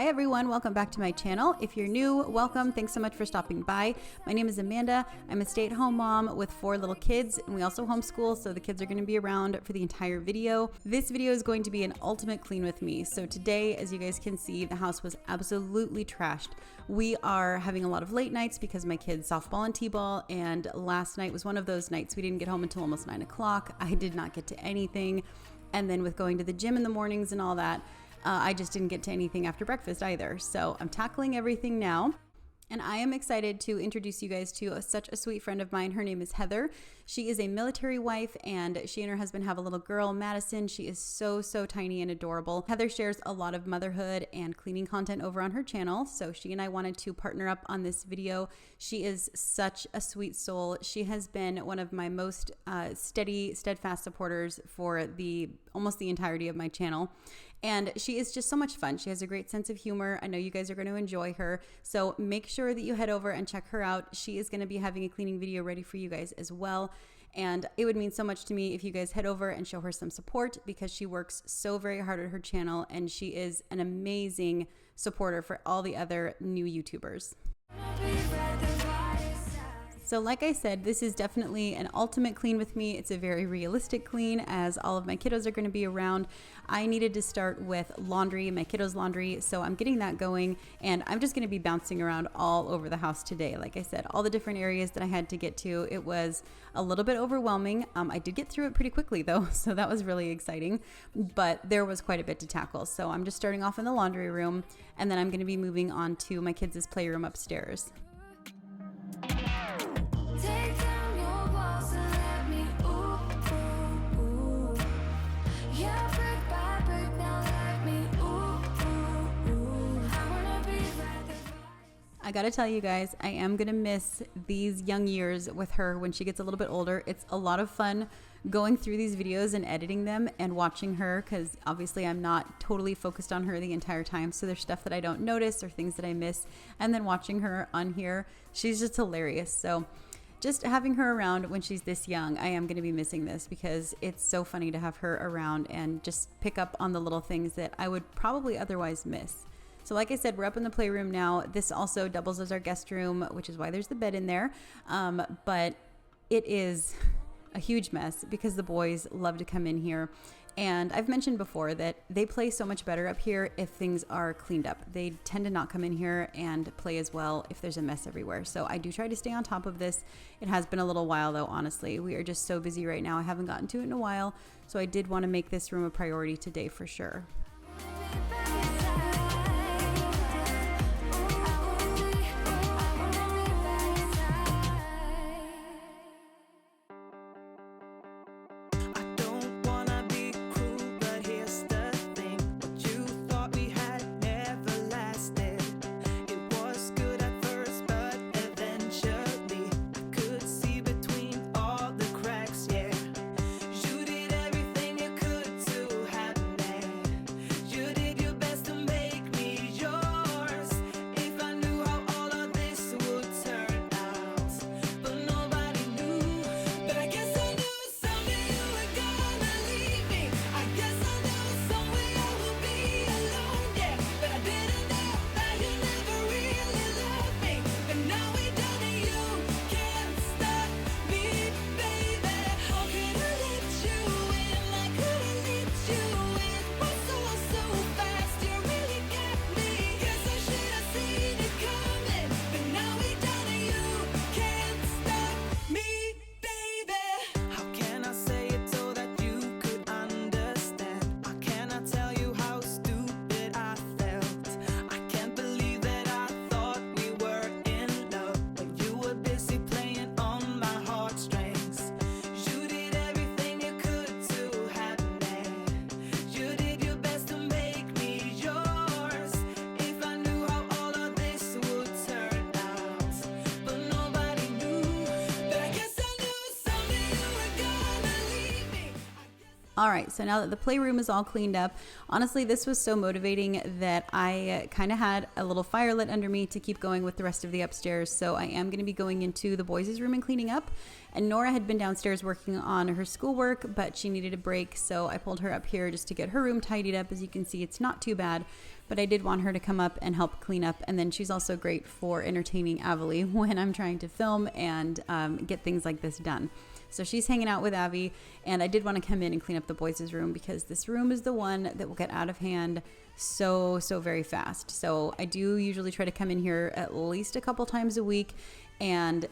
Hi everyone, welcome back to my channel. If you're new, welcome. Thanks so much for stopping by. My name is Amanda. I'm a stay-at-home mom with 4 little kids, and we also homeschool, so the kids are going to be around for the entire video. This video is going to be an ultimate clean with me. So today, as you guys can see, the house was absolutely trashed. We are having a lot of late nights because my kids softball and t-ball, and last night was one of those nights. We didn't get home until almost 9 o'clock. I did not get to anything. And then with going to the gym in the mornings and all that, I just didn't get to anything after breakfast either. So I'm tackling everything now. And I am excited to introduce you guys to such a sweet friend of mine. Her name is Heather. She is a military wife, and she and her husband have a little girl, Madison. She is so tiny and adorable. Heather shares a lot of motherhood and cleaning content over on her channel, so she and I wanted to partner up on this video. She is such a sweet soul. She has been one of my most steadfast supporters for almost the entirety of my channel. And she is just so much fun. She has a great sense of humor. I know you guys are going to enjoy her. So make sure that you head over and check her out. She is going to be having a cleaning video ready for you guys as well. And it would mean so much to me if you guys head over and show her some support, because she works so very hard at her channel, and she is an amazing supporter for all the other new YouTubers. So like I said, this is definitely an ultimate clean with me. It's a very realistic clean, as all of my kiddos are going to be around. I needed to start with laundry, my kiddos' laundry, so I'm getting that going, and I'm just going to be bouncing around all over the house today. Like I said, all the different areas that I had to get to, it was a little bit overwhelming. I did get through it pretty quickly though, so that was really exciting, but there was quite a bit to tackle. So I'm just starting off in the laundry room, and then I'm going to be moving on to my kids' playroom upstairs. I gotta tell you guys, I am gonna miss these young years with her when she gets a little bit older. It's a lot of fun going through these videos and editing them and watching her, because obviously I'm not totally focused on her the entire time, so there's stuff that I don't notice or things that I miss. And then watching her on here, she's just hilarious. So just having her around when she's this young, I am going to be missing this, because it's so funny to have her around and just pick up on the little things that I would probably otherwise miss. So like I said, we're up in the playroom now. This also doubles as our guest room, which is why there's the bed in there. But it is a huge mess because the boys love to come in here. And I've mentioned before that they play so much better up here if things are cleaned up. They tend to not come in here and play as well if there's a mess everywhere. So I do try to stay on top of this. It has been a little while though, honestly. We are just so busy right now. I haven't gotten to it in a while. So I did want to make this room a priority today for sure. All right, so now that the playroom is all cleaned up, honestly, this was so motivating that I kind of had a little fire lit under me to keep going with the rest of the upstairs. So I am going to be going into the boys' room and cleaning up. And Nora had been downstairs working on her schoolwork, but she needed a break. So I pulled her up here just to get her room tidied up. As you can see, it's not too bad, but I did want her to come up and help clean up. And then she's also great for entertaining Avilee when I'm trying to film and get things like this done. So she's hanging out with Abby, and I did want to come in and clean up the boys' room because this room is the one that will get out of hand so very fast. So I do usually try to come in here at least a couple times a week and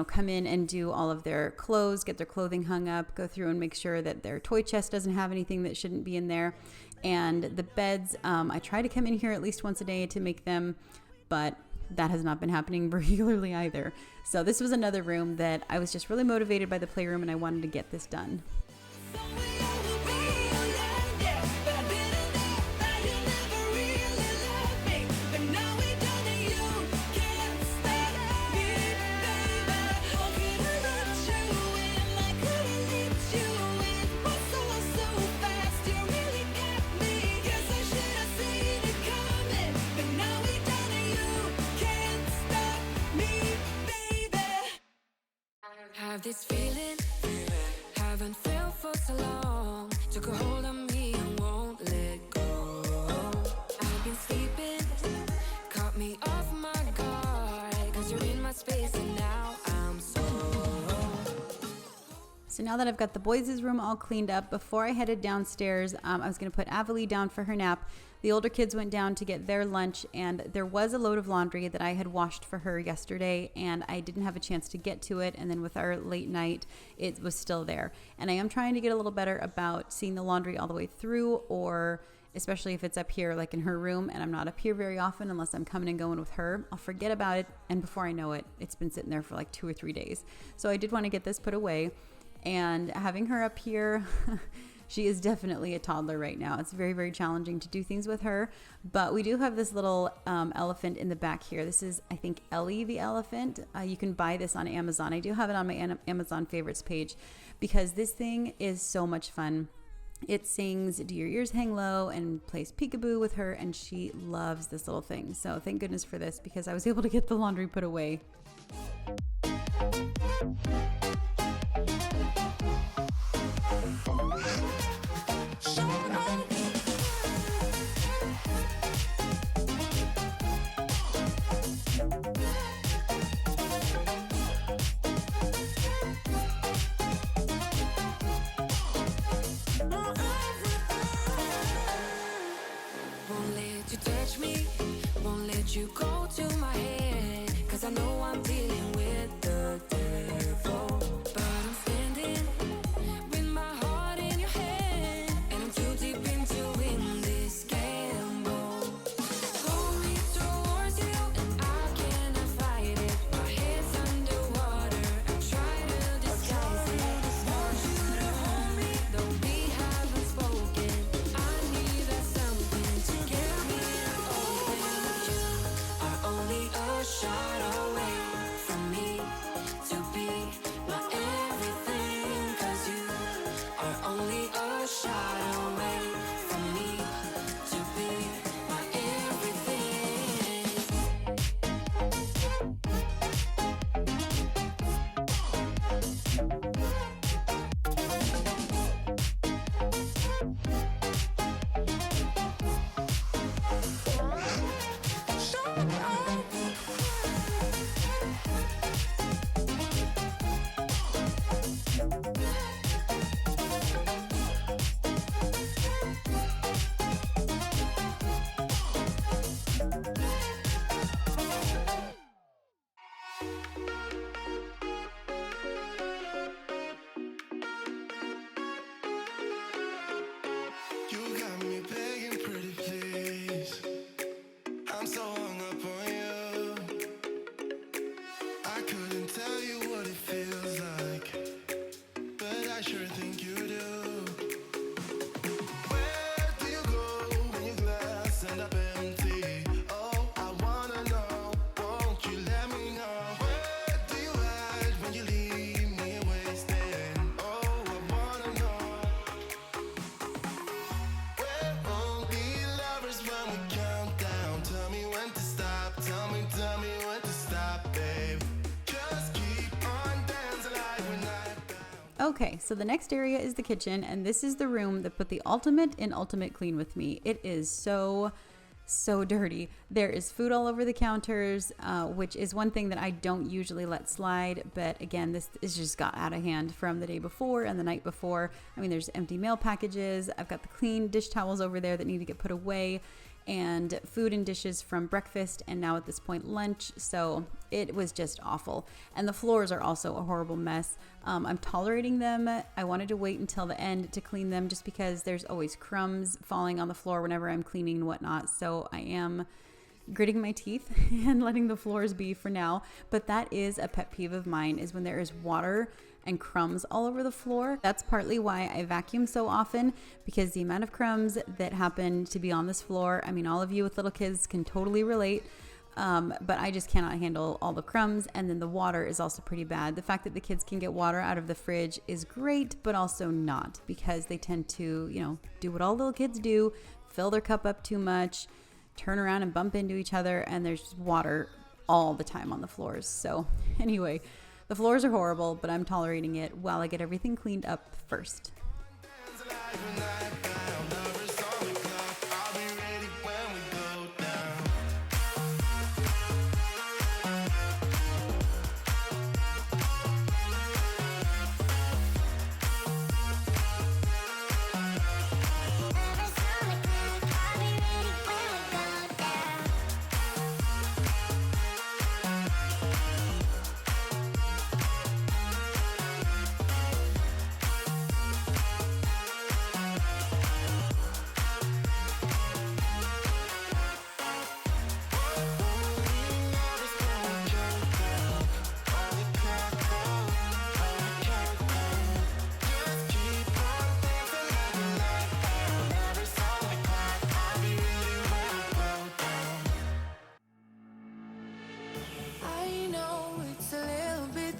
come in and do all of their clothes, get their clothing hung up, go through and make sure that their toy chest doesn't have anything that shouldn't be in there. And the beds, I try to come in here at least once a day to make them, but that has not been happening regularly either. So this was another room that I was just really motivated by the playroom and I wanted to get this done. Have this feeling, haven't felt for so long. Took a hold of me and won't let go. I've been sleeping, caught me off my guard. Cause you're in my space and now I'm so. So now that I've got the boys' room all cleaned up, before I headed downstairs, I was going to put Avilee down for her nap. The older kids went down to get their lunch, and there was a load of laundry that I had washed for her yesterday, and I didn't have a chance to get to it. And then with our late night, it was still there. And I am trying to get a little better about seeing the laundry all the way through, or especially if it's up here, like in her room, and I'm not up here very often unless I'm coming and going with her. I'll forget about it, and before I know it, it's been sitting there for like 2 or 3 days. So I did want to get this put away, and having her up here... She is definitely a toddler right now. It's very challenging to do things with her, but we do have this little elephant in the back here. This is, I think, Ellie the elephant. You can buy this on Amazon. I do have it on my Amazon favorites page because this thing is so much fun. It sings "Do Your Ears Hang Low" and plays peekaboo with her, and she loves this little thing. So thank goodness for this because I was able to get the laundry put away. You go to my head, cause I know I'm dealing with the devil. But I'm standing with my heart in your hand, and I'm too deep into in this gamble. Pull me towards you, and I cannot fight it. My head's underwater, I try to disguise it. Want you to hold me, though we haven't spoken. I need that something to get me open. Only a shot away from me to be my everything. Cause you are only a shot away from me to be my everything. Okay, so the next area is the kitchen, and this is the room that put the ultimate in ultimate clean with me. It is so dirty. There is food all over the counters, which is one thing that I don't usually let slide. But again, this is just got out of hand from the day before and the night before. I mean, there's empty mail packages. I've got the clean dish towels over there that need to get put away, and food and dishes from breakfast and now at this point lunch. So it was just awful. And the floors are also a horrible mess. I'm tolerating them. I wanted to wait until the end to clean them just because there's always crumbs falling on the floor whenever I'm cleaning and whatnot. So I am gritting my teeth and letting the floors be for now. But that is a pet peeve of mine, is when there is water and crumbs all over the floor. That's partly why I vacuum so often, because the amount of crumbs that happen to be on this floor, I mean, all of you with little kids can totally relate. But I just cannot handle all the crumbs. And then the water is also pretty bad. The fact that the kids can get water out of the fridge is great, but also not, because they tend to, do what all little kids do, fill their cup up too much, turn around and bump into each other, and there's just water all the time on the floors. So anyway, the floors are horrible, but I'm tolerating it while I get everything cleaned up first.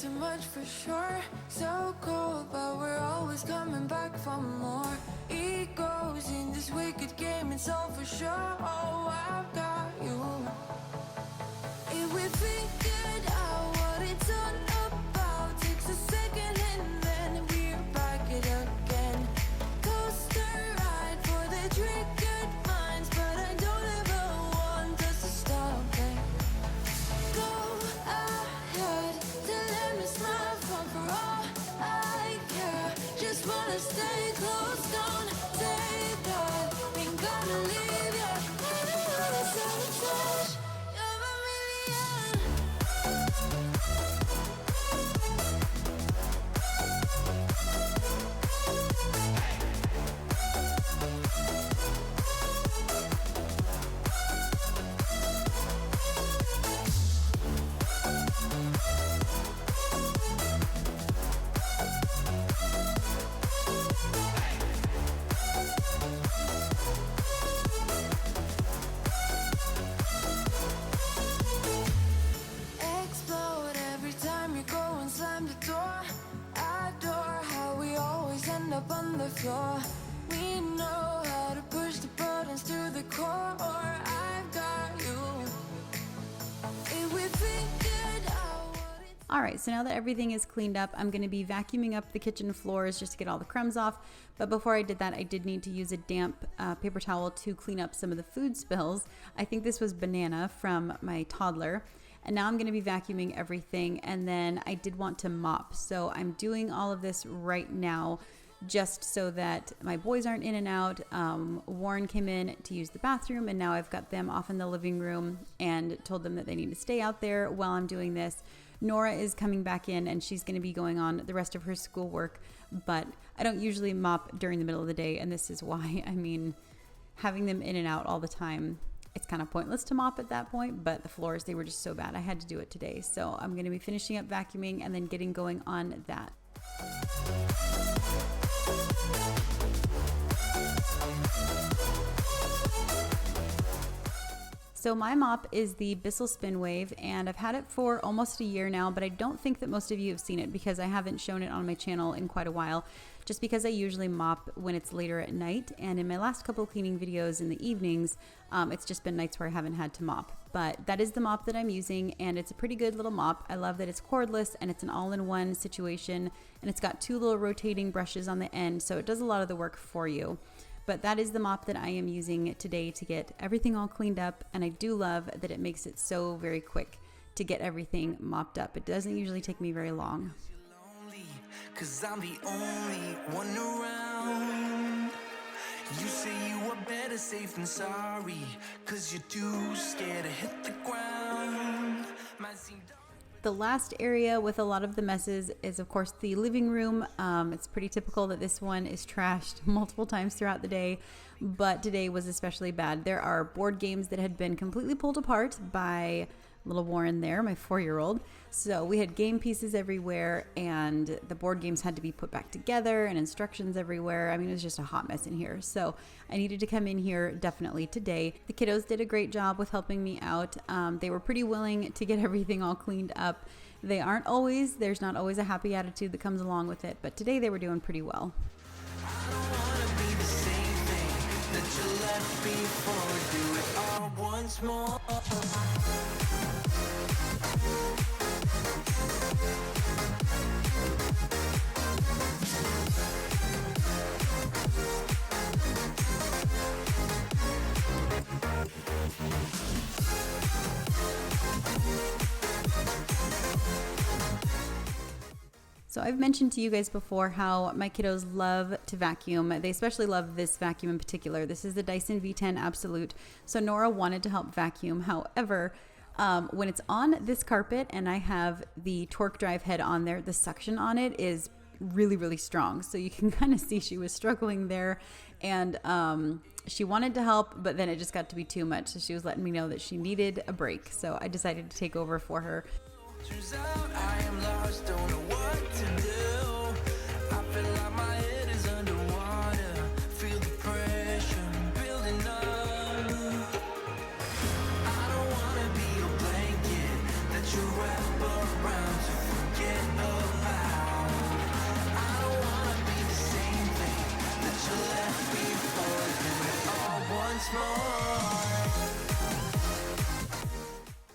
Too much for sure, so cold, but we're always coming back for more. Egos in this wicked game, it's all for sure. Oh, I've got you. If we figured out what it's all about, takes a second and then we're back it again. Coaster ride for the triggered minds, but I don't ever want us to stop it. Go ahead. For all I care, just wanna stay close, don't say that ain't gonna leave ya. I wanna sabotage, you're a million. On the floor, we know how to push the buttons to the core. I've got you. If we figured out what it's... All right, so now that everything is cleaned up, I'm going to be vacuuming up the kitchen floors just to get all the crumbs off. But before I did that, I did need to use a damp paper towel to clean up some of the food spills. I think this was banana from my toddler. And now I'm going to be vacuuming everything. And then I did want to mop. So I'm doing all of this right now, just so that my boys aren't in and out. Warren came in to use the bathroom, and now I've got them off in the living room and told them that they need to stay out there while I'm doing this. Nora is coming back in, and she's going to be going on the rest of her schoolwork, but I don't usually mop during the middle of the day, and this is why. I mean, having them in and out all the time, it's kind of pointless to mop at that point, but the floors, they were just so bad. I had to do it today. So I'm going to be finishing up vacuuming and then getting going on that. So my mop is the Bissell Spin Wave, and I've had it for almost a year now, but I don't think that most of you have seen it because I haven't shown it on my channel in quite a while, just because I usually mop when it's later at night. And in my last couple of cleaning videos in the evenings, it's just been nights where I haven't had to mop. But that is the mop that I'm using, and it's a pretty good little mop. I love that it's cordless and it's an all-in-one situation, and it's got 2 little rotating brushes on the end, so it does a lot of the work for you. But that is the mop that I am using today to get everything all cleaned up, and I do love that it makes it so very quick to get everything mopped up. It doesn't usually take me very long. 'Cause I'm the only one around. You say you are better safe than sorry, 'cause you're too scared to hit the ground. The last area with a lot of the messes is, of course, the living room. It's pretty typical that this one is trashed multiple times throughout the day, but today was especially bad. There are board games that had been completely pulled apart by little Warren there, my 4-year-old. So we had game pieces everywhere, and the board games had to be put back together and instructions everywhere. I mean, it was just a hot mess in here. So I needed to come in here definitely today. The kiddos did a great job with helping me out. They were pretty willing to get everything all cleaned up. There's not always a happy attitude that comes along with it, but today they were doing pretty well. I don't wanna be the same thing that you left before. Do it all once more. So I've mentioned to you guys before how my kiddos love to vacuum. They especially love this vacuum in particular. This is the Dyson V10 Absolute. So Nora wanted to help vacuum. However, when it's on this carpet and I have the torque drive head on there, the suction on it is really, really strong. So you can kind of see she was struggling there, and she wanted to help, but then it just got to be too much. So she was letting me know that she needed a break. So I decided to take over for her. Turns out I am lost, don't know what to do. I feel like my head is underwater. Feel the pressure building up. I don't wanna be a blanket that you wrap around to forget about. I don't wanna be the same thing that you left before. Do it all once more.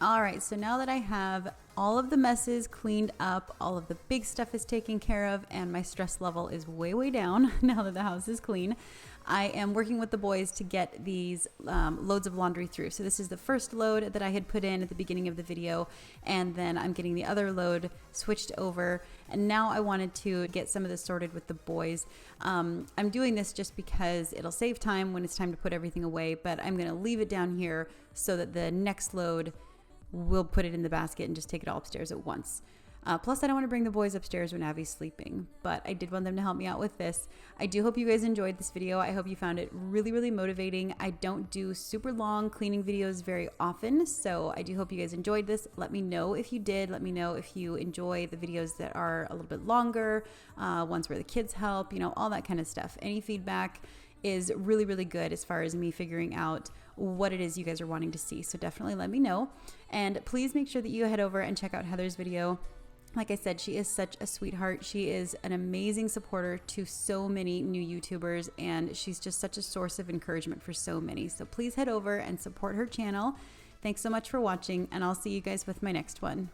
All right, so now that I have all of the messes cleaned up, all of the big stuff is taken care of, and my stress level is way, way down now that the house is clean, I am working with the boys to get these loads of laundry through. So this is the first load that I had put in at the beginning of the video, and then I'm getting the other load switched over, and now I wanted to get some of this sorted with the boys. I'm doing this just because it'll save time when it's time to put everything away, but I'm going to leave it down here so that the next load we'll put it in the basket and just take it all upstairs at once. Plus, I don't want to bring the boys upstairs when Abby's sleeping, but I did want them to help me out with this. I do hope you guys enjoyed this video. I hope you found it really, really motivating. I don't do super long cleaning videos very often, so I do hope you guys enjoyed this. Let me know if you did. Let me know if you enjoy the videos that are a little bit longer, ones where the kids help, all that kind of stuff. Any feedback is really, really good as far as me figuring out what it is you guys are wanting to see. So definitely let me know. And please make sure that you head over and check out Heather's video. Like I said, she is such a sweetheart. She is an amazing supporter to so many new YouTubers, and she's just such a source of encouragement for so many. So please head over and support her channel. Thanks so much for watching, and I'll see you guys with my next one.